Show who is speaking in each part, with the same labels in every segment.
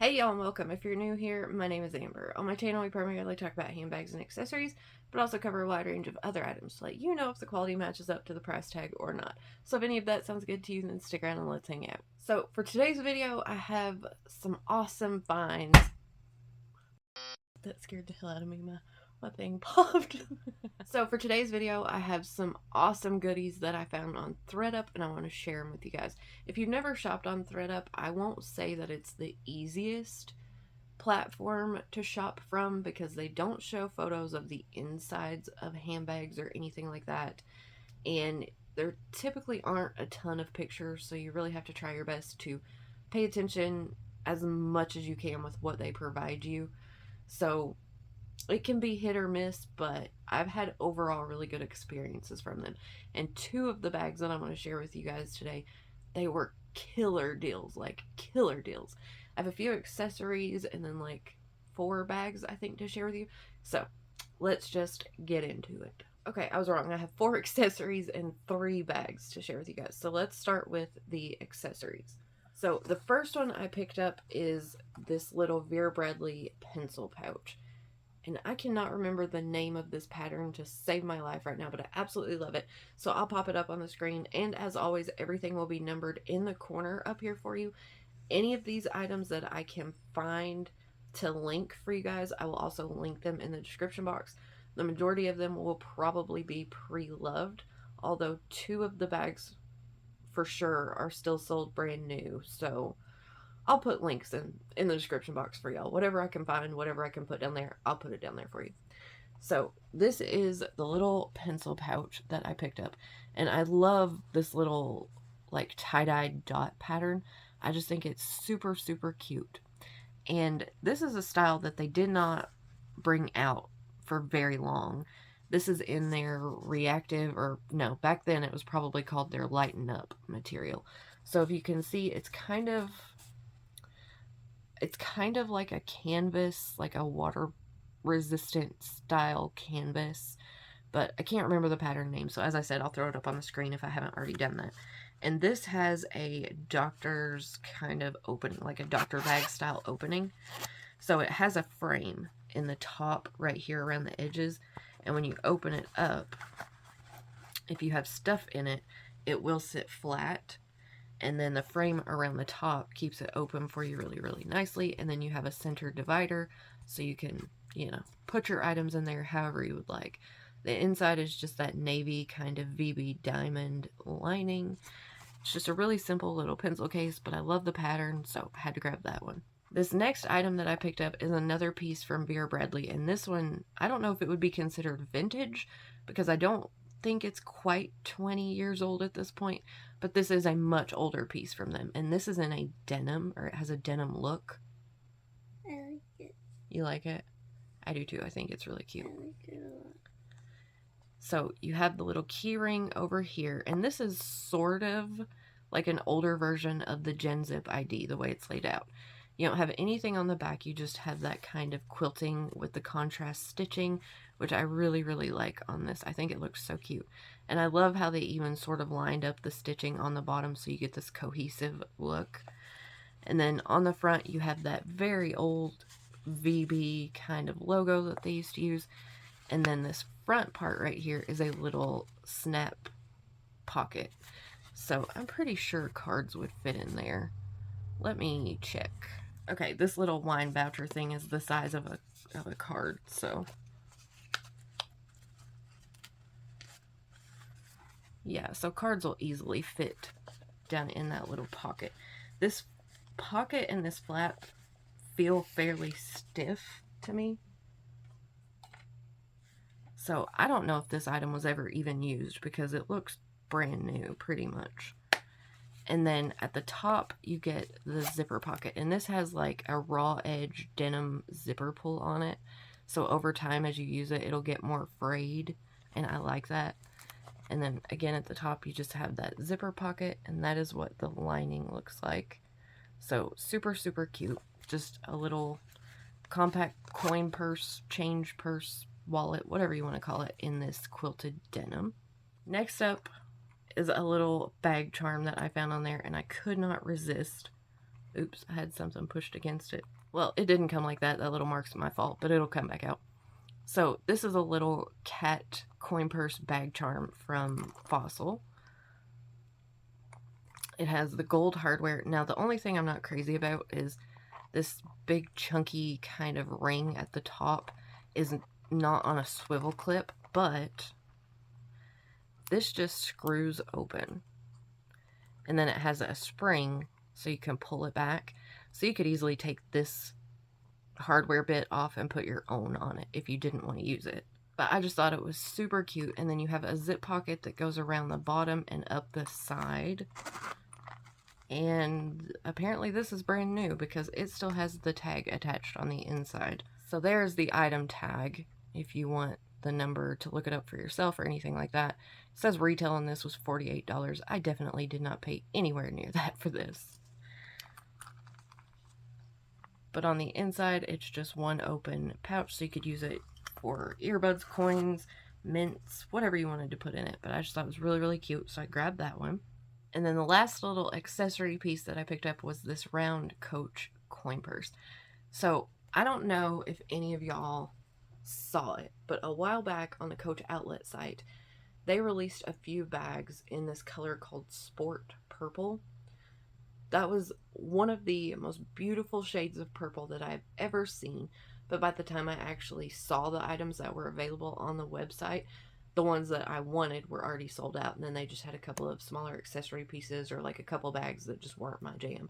Speaker 1: Hey y'all and welcome. If you're new here, my name is Amber. On my channel we primarily talk about handbags and accessories, but also cover a wide range of other items to let you know if the quality matches up to the price tag or not. So if any of that sounds good to you, then stick around and let's hang out. So for today's video, I have some awesome finds. That scared the hell out of me. My thing popped. So for today's video, I have some awesome goodies that I found on Thredup, and I want to share them with you guys. If you've never shopped on Thredup, I won't say that it's the easiest platform to shop from because they don't show photos of the insides of handbags or anything like that, and there typically aren't a ton of pictures, so you really have to try your best to pay attention as much as you can with what they provide you. So it can be hit or miss, but I've had overall really good experiences from them. And two of the bags that I'm going to share with you guys today, they were killer deals, like killer deals. I have a few accessories and then like 4 bags I think to share with you. So let's just get into it. Okay, I was wrong. I have 4 accessories and 3 bags to share with you guys. So let's start with the accessories. So the first one I picked up is this little Vera Bradley pencil pouch. And I cannot remember the name of this pattern to save my life right now, but I absolutely love it. So I'll pop it up on the screen. And as always, everything will be numbered in the corner up here for you. Any of these items that I can find to link for you guys, I will also link them in the description box. The majority of them will probably be pre-loved, although 2 of the bags for sure are still sold brand new. So I'll put links in the description box for y'all. Whatever I can find, whatever I can put down there, I'll put it down there for you. So this is the little pencil pouch that I picked up. And I love this little like tie-dye dot pattern. I just think it's super, super cute. And this is a style that they did not bring out for very long. This is in their reactive, or no, back then it was probably called their Lighten Up material. So if you can see, it's kind of like a canvas, like a water resistant style canvas, but I can't remember the pattern name. So as I said, I'll throw it up on the screen if I haven't already done that. And this has a doctor's kind of opening, like a doctor bag style opening. So it has a frame in the top right here around the edges. And when you open it up, if you have stuff in it, it will sit flat. And then the frame around the top keeps it open for you really, really nicely. And then you have a center divider so you can, you know, put your items in there however you would like. The inside is just that navy kind of VB diamond lining. It's just a really simple little pencil case, but I love the pattern, so I had to grab that one. This next item that I picked up is another piece from Vera Bradley, and this one, I don't know if it would be considered vintage, because I don't think it's quite 20 years old at this point, but this is a much older piece from them, and this is in a denim, or it has a denim look.
Speaker 2: I like it.
Speaker 1: You like it? I do too. I think it's really cute.
Speaker 2: I like it a lot.
Speaker 1: So you have the little key ring over here, and this is sort of like an older version of the Gen Zip ID, the way it's laid out. You don't have anything on the back, you just have that kind of quilting with the contrast stitching, which I really, really like on this. I think it looks so cute. And I love how they even sort of lined up the stitching on the bottom so you get this cohesive look. And then on the front, you have that very old VB kind of logo that they used to use. And then this front part right here is a little snap pocket. So I'm pretty sure cards would fit in there. Let me check. Okay, this little wine voucher thing is the size of a card, so yeah, so cards will easily fit down in that little pocket. This pocket and this flap feel fairly stiff to me. So I don't know if this item was ever even used because it looks brand new pretty much. And then at the top you get the zipper pocket, and this has like a raw edge denim zipper pull on it. So over time as you use it, it'll get more frayed, and I like that. And then again at the top you just have that zipper pocket, and that is what the lining looks like. So super, super cute. Just a little compact coin purse, change purse, wallet, whatever you want to call it, in this quilted denim. Next up is a little bag charm that I found on there, and I could not resist Oops, I had something pushed against it. Well, it didn't come like that. That little mark's my fault, but it'll come back out. So this is a little cat coin purse bag charm from Fossil. It has the gold hardware. Now, the only thing I'm not crazy about is this big chunky kind of ring at the top is not on a swivel clip, but this just screws open. And then it has a spring so you can pull it back. So you could easily take this hardware bit off and put your own on it if you didn't want to use it. But I just thought it was super cute. And then you have a zip pocket that goes around the bottom and up the side. And apparently this is brand new because it still has the tag attached on the inside. So there's the item tag if you want the number to look it up for yourself or anything like that. It says retail on this was $48. I definitely did not pay anywhere near that for this. But on the inside, it's just one open pouch, so you could use it for earbuds, coins, mints, whatever you wanted to put in it. But I just thought it was really, really cute, so I grabbed that one. And then the last little accessory piece that I picked up was this round Coach coin purse. So I don't know if any of y'all saw it, but a while back on the Coach outlet site, they released a few bags in this color called Sport Purple. That was one of the most beautiful shades of purple that I've ever seen. But by the time I actually saw the items that were available on the website, the ones that I wanted were already sold out. And then they just had a couple of smaller accessory pieces or like a couple bags that just weren't my jam.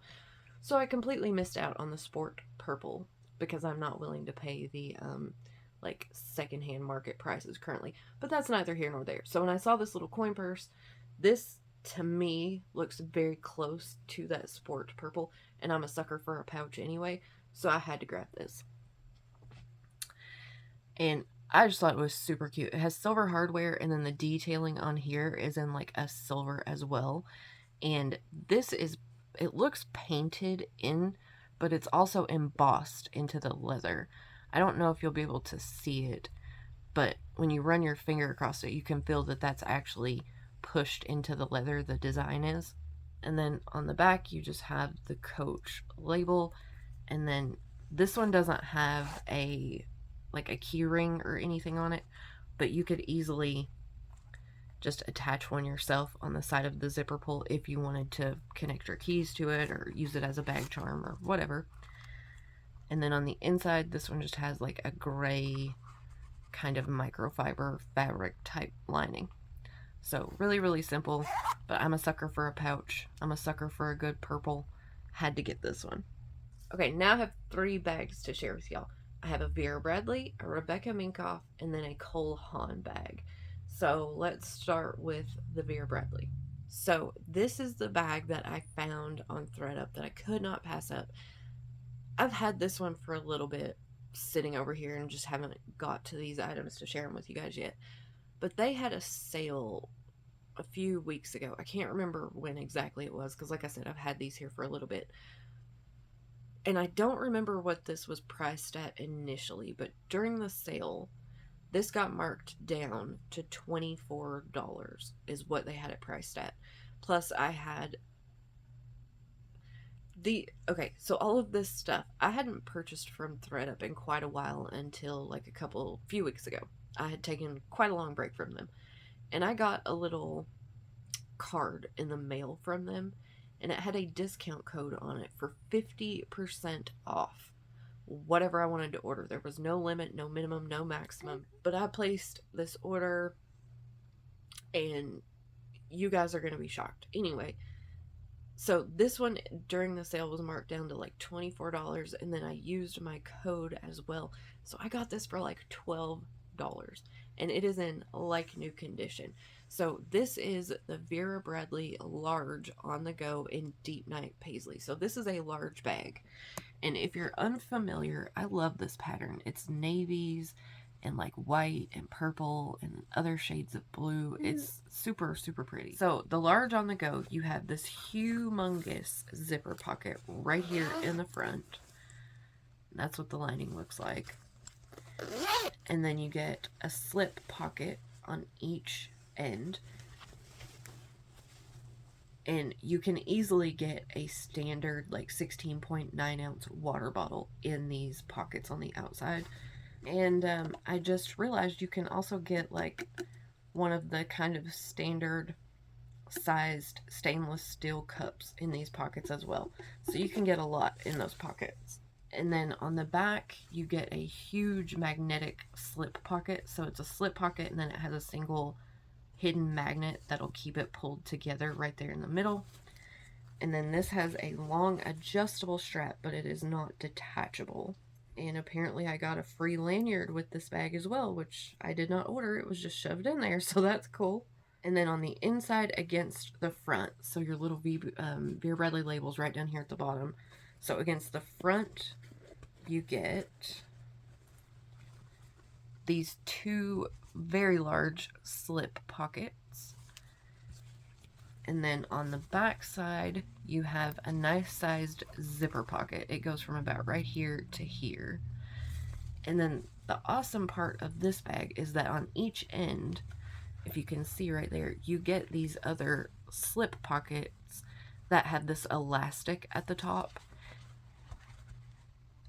Speaker 1: So I completely missed out on the Sport Purple because I'm not willing to pay the like secondhand market prices currently. But that's neither here nor there. So when I saw this little coin purse, this to me looks very close to that Sport Purple, and I'm a sucker for a pouch anyway, so I had to grab this. And I just thought it was super cute. It has silver hardware, and then the detailing on here is in like a silver as well. And this is, it looks painted in, but it's also embossed into the leather. I don't know if you'll be able to see it, but when you run your finger across it, you can feel that that's actually pushed into the leather, the design is. And then on the back you just have the Coach label, and then this one doesn't have a like a key ring or anything on it, but you could easily just attach one yourself on the side of the zipper pull if you wanted to connect your keys to it or use it as a bag charm or whatever. And then on the inside, this one just has like a gray kind of microfiber fabric type lining. So really, really simple, but I'm a sucker for a pouch. I'm a sucker for a good purple. Had to get this one. Okay, now I have 3 bags to share with y'all. I have a Vera Bradley, a Rebecca Minkoff, and then a Haan bag. So let's start with the Vera Bradley. So this is the bag that I found on Thredup that I could not pass up. I've had this one for a little bit sitting over here and just haven't got to these items to share them with you guys yet. But they had a sale a few weeks ago. I can't remember when exactly it was because, like I said, I've had these here for a little bit. And I don't remember what this was priced at initially, but during the sale, this got marked down to $24 is what they had it priced at. Plus, I had so all of this stuff, I hadn't purchased from Thredup in quite a while until like a few weeks ago. I had taken quite a long break from them. And I got a little card in the mail from them, and it had a discount code on it for 50% off whatever I wanted to order. There was no limit, no minimum, no maximum. But I placed this order, and you guys are going to be shocked. Anyway, so this one during the sale was marked down to like $24, and then I used my code as well. So I got this for like $12. And it is in like new condition. So this is the Vera Bradley large on the go in Deep Night Paisley. So this is a large bag. And if you're unfamiliar, I love this pattern. It's navies and like white and purple and other shades of blue. It's super, super pretty. So the large on the go, you have this humongous zipper pocket right here in the front. That's what the lining looks like. And then you get a slip pocket on each end. And you can easily get a standard like 16.9 ounce water bottle in these pockets on the outside. And I just realized you can also get like one of the kind of standard sized stainless steel cups in these pockets as well. So you can get a lot in those pockets. And then on the back, you get a huge magnetic slip pocket. So it's a slip pocket, and then it has a single hidden magnet that'll keep it pulled together right there in the middle. And then this has a long adjustable strap, but it is not detachable. And apparently I got a free lanyard with this bag as well, which I did not order. It was just shoved in there, so that's cool. And then on the inside against the front, so your little Vera Bradley label's right down here at the bottom. So against the front, you get these two very large slip pockets. And then on the back side, you have a nice sized zipper pocket. It goes from about right here to here. And then the awesome part of this bag is that on each end, if you can see right there, you get these other slip pockets that have this elastic at the top.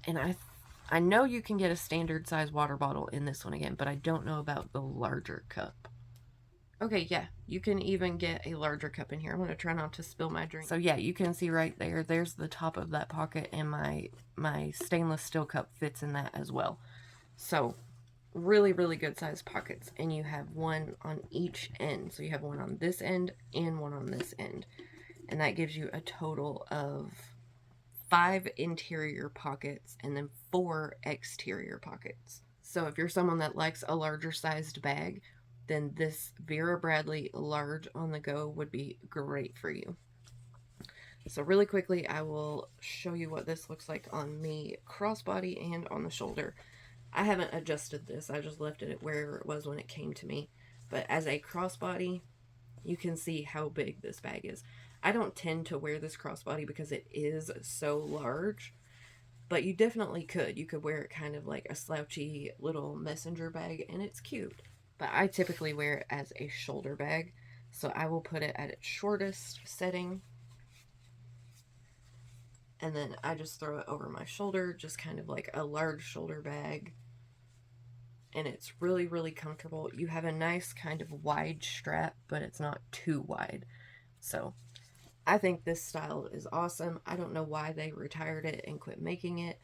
Speaker 1: And I know you can get a standard size water bottle in this one again, but I don't know about the larger cup. Okay, yeah, you can even get a larger cup in here. I'm going to try not to spill my drink. So yeah, you can see right there, there's the top of that pocket, and my stainless steel cup fits in that as well. So really, really good sized pockets. And you have one on each end. So you have one on this end and one on this end. And that gives you a total of 5 interior pockets and then 4 exterior pockets. So if you're someone that likes a larger sized bag, then this Vera Bradley large on the go would be great for you. So really quickly, I will show you what this looks like on me crossbody and on the shoulder. I haven't adjusted this, I just left it where it was when it came to me. But as a crossbody, you can see how big this bag is. I don't tend to wear this crossbody because it is so large, but you definitely could. You could wear it kind of like a slouchy little messenger bag, and it's cute. But I typically wear it as a shoulder bag, so I will put it at its shortest setting. And then I just throw it over my shoulder, just kind of like a large shoulder bag. And it's really, really comfortable. You have a nice kind of wide strap, but it's not too wide. So I think this style is awesome. I don't know why they retired it and quit making it,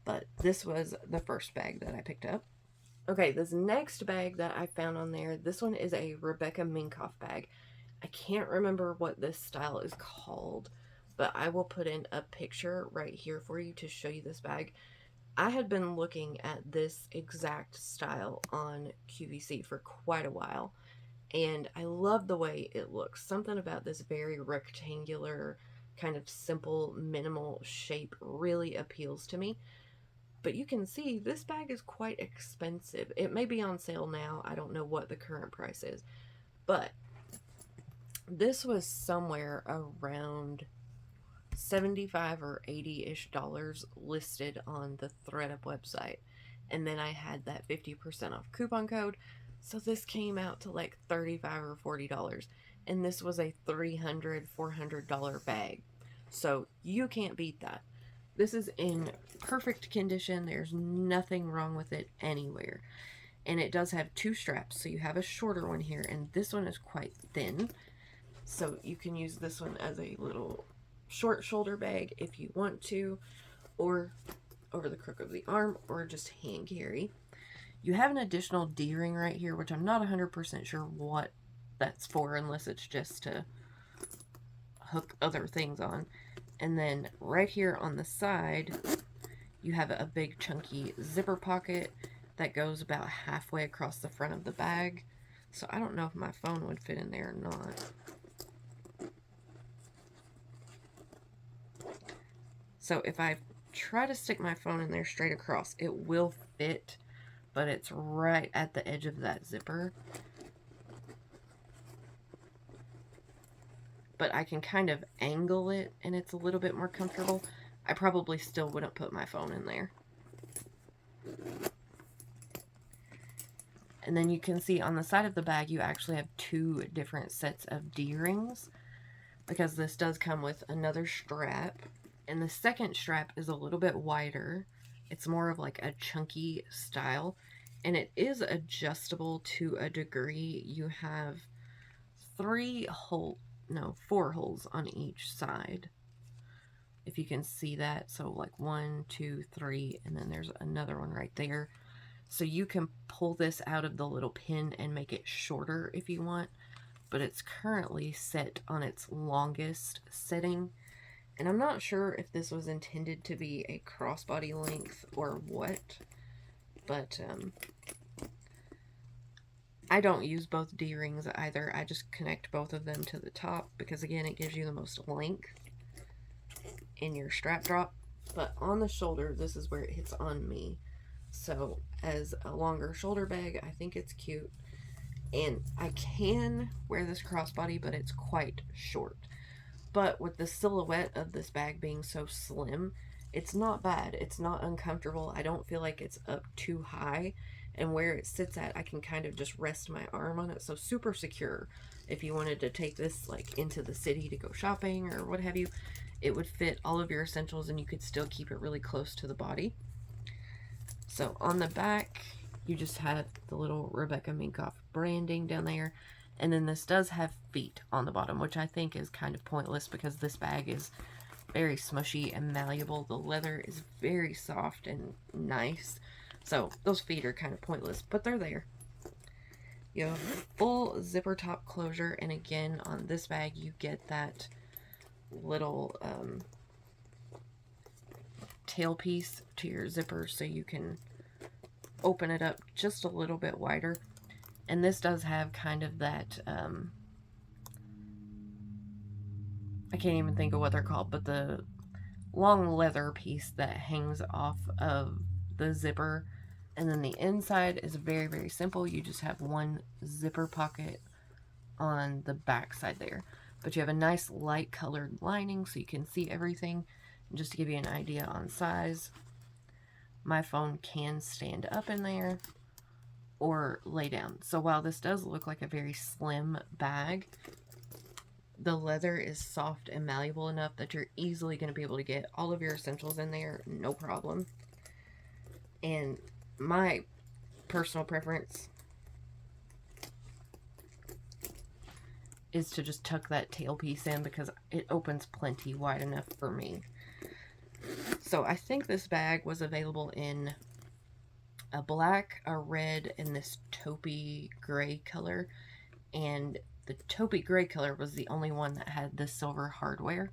Speaker 1: but this was the first bag that I picked up. Okay, this next bag that I found on there, this one is a Rebecca Minkoff bag. I can't remember what this style is called, but I will put in a picture right here for you to show you this bag. I had been looking at this exact style on QVC for quite a while, and I love the way it looks. Something about this very rectangular, kind of simple, minimal shape really appeals to me. But you can see this bag is quite expensive. It may be on sale now. I don't know what the current price is. But this was somewhere around $75 or $80-ish listed on the Thredup website. And then I had that 50% off coupon code. So this came out to like $35 or $40. And this was a $300, $400 bag. So you can't beat that. This is in perfect condition. There's nothing wrong with it anywhere. And it does have 2 straps. So you have a shorter one here, and this one is quite thin. So you can use this one as a little short shoulder bag if you want to, or over the crook of the arm, or just hand carry. You have an additional D-ring right here, which I'm not 100% sure what that's for, unless it's just to hook other things on. And then right here on the side, you have a big chunky zipper pocket that goes about halfway across the front of the bag. So I don't know if my phone would fit in there or not. So if I try to stick my phone in there straight across, it will fit, but it's right at the edge of that zipper. But I can kind of angle it and it's a little bit more comfortable. I probably still wouldn't put my phone in there. And then you can see on the side of the bag, you actually have 2 different sets of D-rings. because this does come with another strap, and the second strap is a little bit wider. It's more of like a chunky style, and it is adjustable to a degree. You have 4 holes on each side, if you can see that. So like 1, 2, 3, and then there's another one right there. So you can pull this out of the little pin and make it shorter if you want, but it's currently set on its longest setting. And I'm not sure if this was intended to be a crossbody length or what, but I don't use both D-rings either. I just connect both of them to the top because, again, it gives you the most length in your strap drop. But on the shoulder, this is where it hits on me. So as a longer shoulder bag, I think it's cute. And I can wear this crossbody, but it's quite short. But with the silhouette of this bag being so slim, it's not bad. It's not uncomfortable. I don't feel like it's up too high. And where it sits at, I can kind of just rest my arm on it. So super secure. If you wanted to take this like into the city to go shopping or what have you, it would fit all of your essentials and you could still keep it really close to the body. So on the back, you just have the little Rebecca Minkoff branding down there. And then this does have feet on the bottom, which I think is kind of pointless because this bag is very smushy and malleable. The leather is very soft and nice. So those feet are kind of pointless, but they're there. You have full zipper top closure. And again, on this bag, you get that little tailpiece to your zipper so you can open it up just a little bit wider. And this does have kind of that I can't even think of what they're called, but the long leather piece that hangs off of the zipper. And then the inside is very, very simple. You just have one zipper pocket on the back side there, but you have a nice light colored lining so you can see everything. And just to give you an idea on size, my phone can stand up in there or lay down. So while this does look like a very slim bag, the leather is soft and malleable enough that you're easily going to be able to get all of your essentials in there, no problem. And my personal preference is to just tuck that tail piece in because it opens plenty wide enough for me. So I think this bag was available in a black, a red, and this taupey gray color. And the taupey gray color was the only one that had the silver hardware.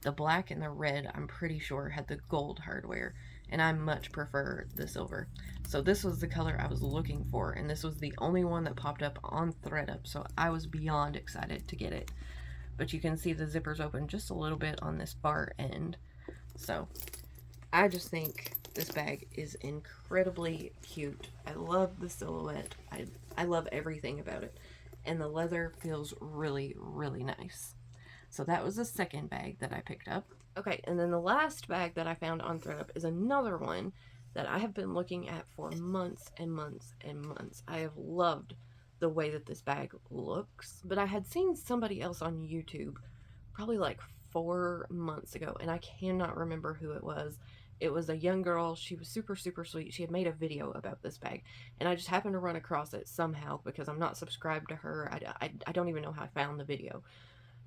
Speaker 1: The black and the red, I'm pretty sure, had the gold hardware. And I much prefer the silver. So this was the color I was looking for. And this was the only one that popped up on Thredup. So I was beyond excited to get it. But you can see the zippers open just a little bit on this far end. So I just think this bag is incredibly cute. I love the silhouette. I love everything about it. And the leather feels really, really nice. So that was the second bag that I picked up. Okay, and then the last bag that I found on Thredup is another one that I have been looking at for months and months and months. I have loved the way that this bag looks, but I had seen somebody else on YouTube probably like 4 months ago, and I cannot remember who it was. It was a young girl. She was super, super sweet. She had made a video about this bag, and I just happened to run across it somehow because I'm not subscribed to her. I don't even know how I found the video.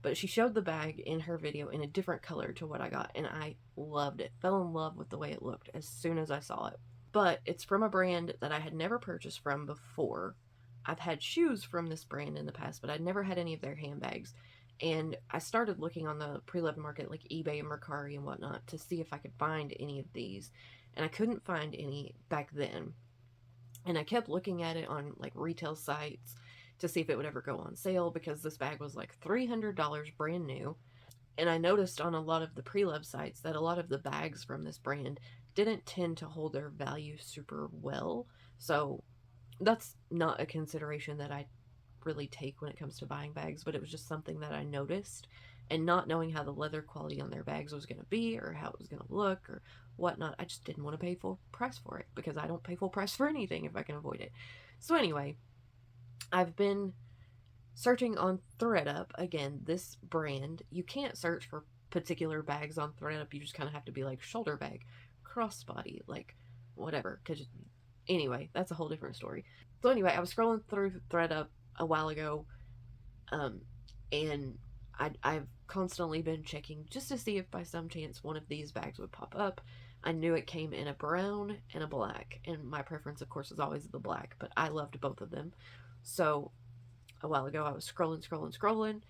Speaker 1: But she showed the bag in her video in a different color to what I got, and I loved it. Fell in love with the way it looked as soon as I saw it. But it's from a brand that I had never purchased from before. I've had shoes from this brand in the past, but I'd never had any of their handbags. And I started looking on the pre-loved market, like eBay and Mercari and whatnot, to see if I could find any of these. And I couldn't find any back then. And I kept looking at it on like retail sites to see if it would ever go on sale, because this bag was like $300 brand new. And I noticed on a lot of the pre-loved sites that a lot of the bags from this brand didn't tend to hold their value super well. So that's not a consideration that I really take when it comes to buying bags, but it was just something that I noticed. And not knowing how the leather quality on their bags was going to be or how it was going to look or whatnot, I just didn't want to pay full price for it, because I don't pay full price for anything if I can avoid it. So anyway, I've been searching on Thredup, again, this brand, you can't search for particular bags on Thredup. You just kind of have to be like shoulder bag, crossbody, like whatever. Because anyway, that's a whole different story. So anyway, I was scrolling through Thredup a while ago, and I've constantly been checking just to see if by some chance one of these bags would pop up. I knew it came in a brown and a black, and my preference, of course, is always the black, but I loved both of them. So a while ago, I was scrolling,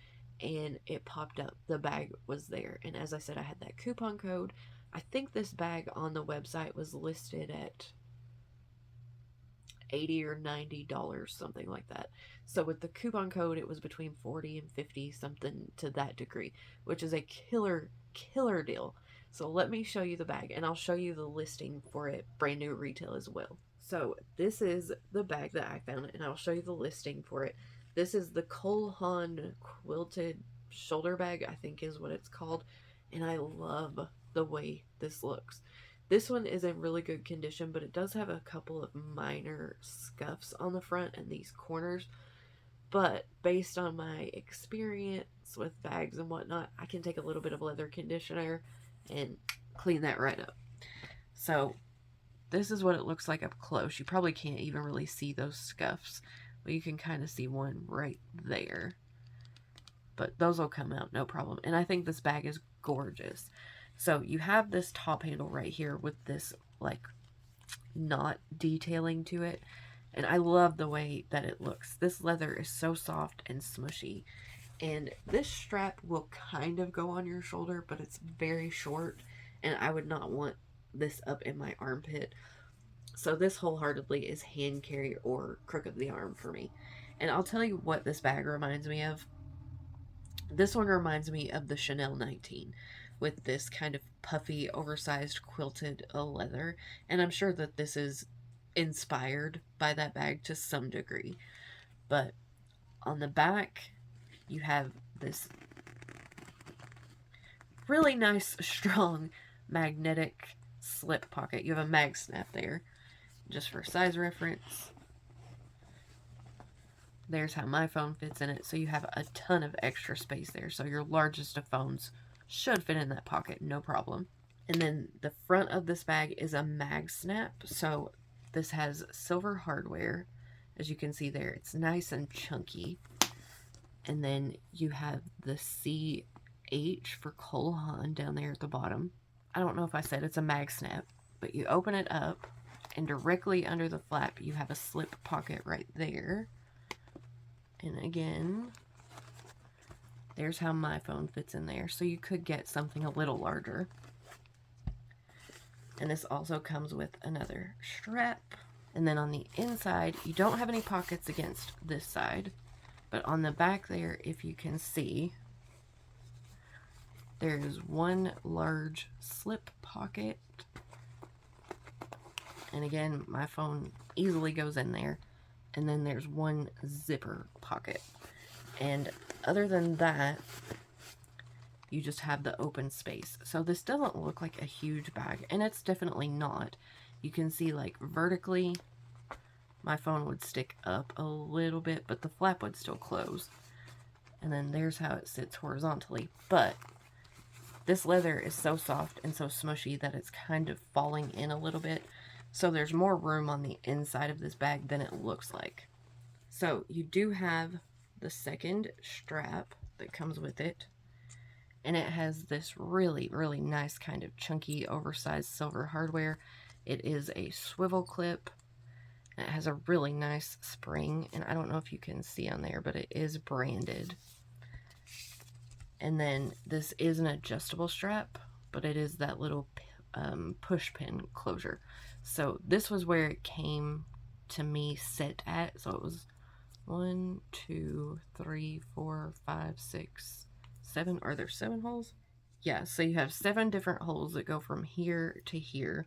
Speaker 1: and it popped up. The bag was there, and as I said, I had that coupon code. I think this bag on the website was listed at $80 or $90, something like that. So with the coupon code, it was between 40 and 50, something to that degree, which is a killer deal. So let me show you the bag, and I'll show you the listing for it brand new retail as well. So this is the bag that I found, and I'll show you the listing for it. This is the Haan quilted shoulder bag, I think is what it's called, and I love the way this looks. This one is in really good condition, but it does have a couple of minor scuffs on the front and these corners. But based on my experience with bags and whatnot, I can take a little bit of leather conditioner and clean that right up. So this is what it looks like up close. You probably can't even really see those scuffs, but you can kind of see one right there. But those will come out no problem. And I think this bag is gorgeous. So you have this top handle right here with this like knot detailing to it. And I love the way that it looks. This leather is so soft and smushy. And this strap will kind of go on your shoulder, but it's very short. And I would not want this up in my armpit. So this wholeheartedly is hand carry or crook of the arm for me. And I'll tell you what this bag reminds me of. This one reminds me of the Chanel 19 with this kind of puffy, oversized quilted leather. And I'm sure that this is inspired by that bag to some degree. But on the back, you have this really nice, strong, magnetic slip pocket. You have a mag snap there, just for size reference. There's how my phone fits in it. So you have a ton of extra space there. So your largest of phones should fit in that pocket, no problem. And then the front of this bag is a mag snap. So this has silver hardware. As you can see there, it's nice and chunky. And then you have the CH for Haan down there at the bottom. I don't know if I said it's a mag snap, but you open it up, and directly under the flap, you have a slip pocket right there. And again, there's how my phone fits in there. So you could get something a little larger. And this also comes with another strap. And then on the inside, you don't have any pockets against this side. But on the back there, if you can see, there's one large slip pocket. And again, my phone easily goes in there. And then there's one zipper pocket. And other than that, you just have the open space. So this doesn't look like a huge bag, and it's definitely not. You can see like vertically, my phone would stick up a little bit, but the flap would still close. And then there's how it sits horizontally. But this leather is so soft and so smushy that it's kind of falling in a little bit. So there's more room on the inside of this bag than it looks like. So you do have the second strap that comes with it. And it has this really, really nice kind of chunky, oversized silver hardware. It is a swivel clip. And it has a really nice spring. And I don't know if you can see on there, but it is branded. And then this is an adjustable strap, but it is that little push pin closure. So this was where it came to me set at. So it was 1, 2, 3, 4, 5, 6, 7. Are there 7 holes? Yeah, so you have 7 different holes that go from here to here.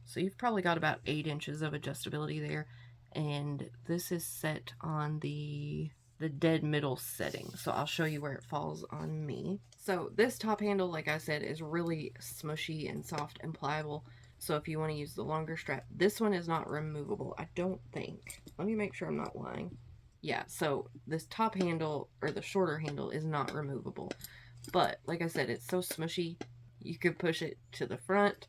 Speaker 1: So you've probably got about 8 inches of adjustability there. And this is set on the dead middle setting. So I'll show you where it falls on me. So this top handle, like I said, is really smushy and soft and pliable. So if you want to use the longer strap, this one is not removable, I don't think. Let me make sure I'm not lying. yeah, so this top handle, or the shorter handle, is not removable. But, like I said, it's so smushy, you could push it to the front,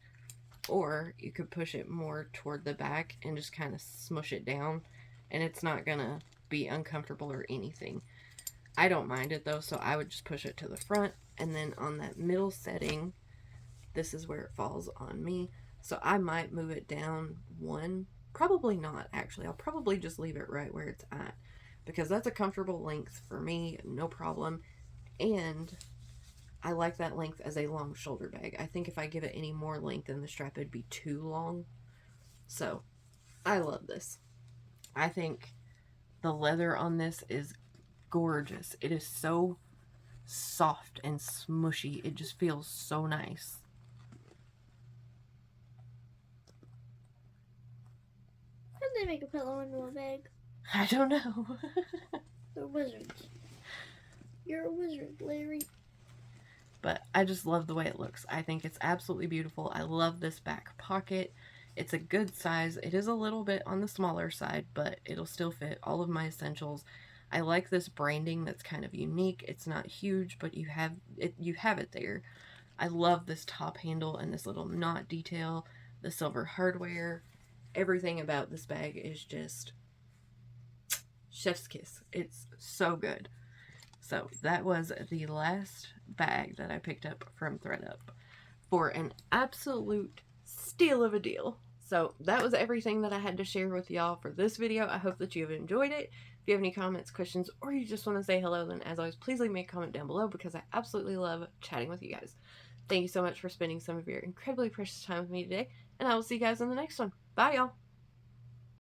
Speaker 1: or you could push it more toward the back and just kind of smush it down, and it's not gonna be uncomfortable or anything. I don't mind it though, so I would just push it to the front, and then on that middle setting, this is where it falls on me. So I might move it down one. Probably not, actually. I'll probably just leave it right where it's at, because that's a comfortable length for me, no problem. And I like that length as a long shoulder bag. I think if I give it any more length in the strap, it'd be too long. So I love this. I think the leather on this is gorgeous. It is so soft and smushy. It just feels so nice.
Speaker 2: How did they make a pillow into a bag?
Speaker 1: I don't know.
Speaker 2: They're wizards. You're a wizard, Larry.
Speaker 1: But I just love the way it looks. I think it's absolutely beautiful. I love this back pocket. It's a good size. It is a little bit on the smaller side, but it'll still fit all of my essentials. I like this branding that's kind of unique. It's not huge, but you have it there. I love this top handle and this little knot detail, the silver hardware. Everything about this bag is just chef's kiss. It's so good. So that was the last bag that I picked up from Thredup for an absolute steal of a deal. So that was everything that I had to share with y'all for this video. I hope that you have enjoyed it. If you have any comments, questions, or you just want to say hello, then as always, please leave me a comment down below, because I absolutely love chatting with you guys. Thank you so much for spending some of your incredibly precious time with me today, and I will see you guys in the next one. Bye, y'all.